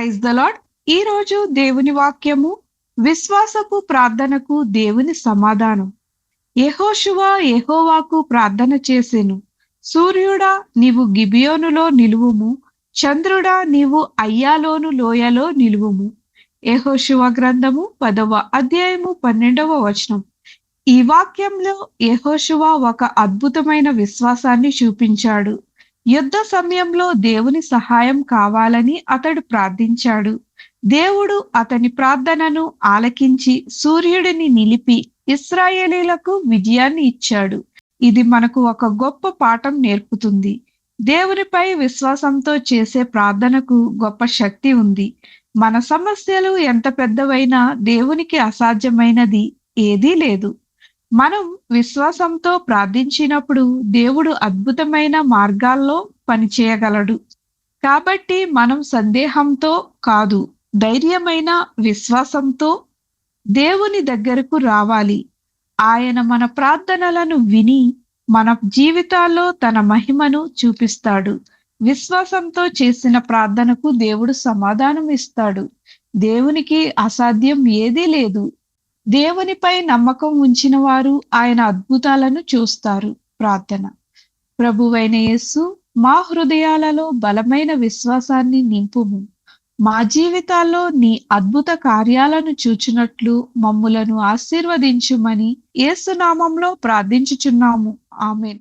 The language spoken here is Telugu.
Praise the lord. ఈ రోజు దేవుని వాక్యము విశ్వాసపు ప్రార్థనకు దేవుని సమాధానం. యెహోషువ యెహోవాకు ప్రార్థన చేసెను. సూర్యుడా నీవు గిబియోనులో నిలువుము, చంద్రుడా నీవు అయ్యాలోను లోయలో నిలువుము. యెహోషువ గ్రంథము 10వ అధ్యాయము 12వ వచనం. ఈ వాక్యంలో యెహోషువ ఒక అద్భుతమైన విశ్వాసాన్ని చూపించాడు. యుద్ధ సమయంలో దేవుని సహాయం కావాలని అతడు ప్రార్థించాడు. దేవుడు అతని ప్రార్థనను ఆలకించి సూర్యుడిని నిలిపి ఇశ్రాయేలీలకు విజయాన్ని ఇచ్చాడు. ఇది మనకు ఒక గొప్ప పాఠం నేర్పుతుంది. దేవునిపై విశ్వాసంతో చేసే ప్రార్థనకు గొప్ప శక్తి ఉంది. మన సమస్యలు ఎంత పెద్దవైనా దేవునికి అసాధ్యమైనది ఏదీ లేదు. మనం విశ్వాసంతో ప్రార్థించినప్పుడు దేవుడు అద్భుతమైన మార్గాల్లో పనిచేయగలడు. కాబట్టి మనం సందేహంతో కాదు, ధైర్యమైన విశ్వాసంతో దేవుని దగ్గరకు రావాలి. ఆయన మన ప్రార్థనలను విని మన జీవితాల్లో తన మహిమను చూపిస్తాడు. విశ్వాసంతో చేసిన ప్రార్థనకు దేవుడు సమాధానం ఇస్తాడు. దేవునికి అసాధ్యం ఏదీ లేదు. దేవునిపై నమ్మకం ఉంచిన వారు ఆయన అద్భుతాలను చూస్తారు. ప్రార్థన. ప్రభువైన యేసు, మా హృదయాలలో బలమైన విశ్వాసాన్ని నింపుము. మా జీవితాల్లో నీ అద్భుత కార్యాలను చూచినట్లు మమ్ములను ఆశీర్వదించుమని యేసు నామంలో ప్రార్థించుచున్నాము. ఆమేన్.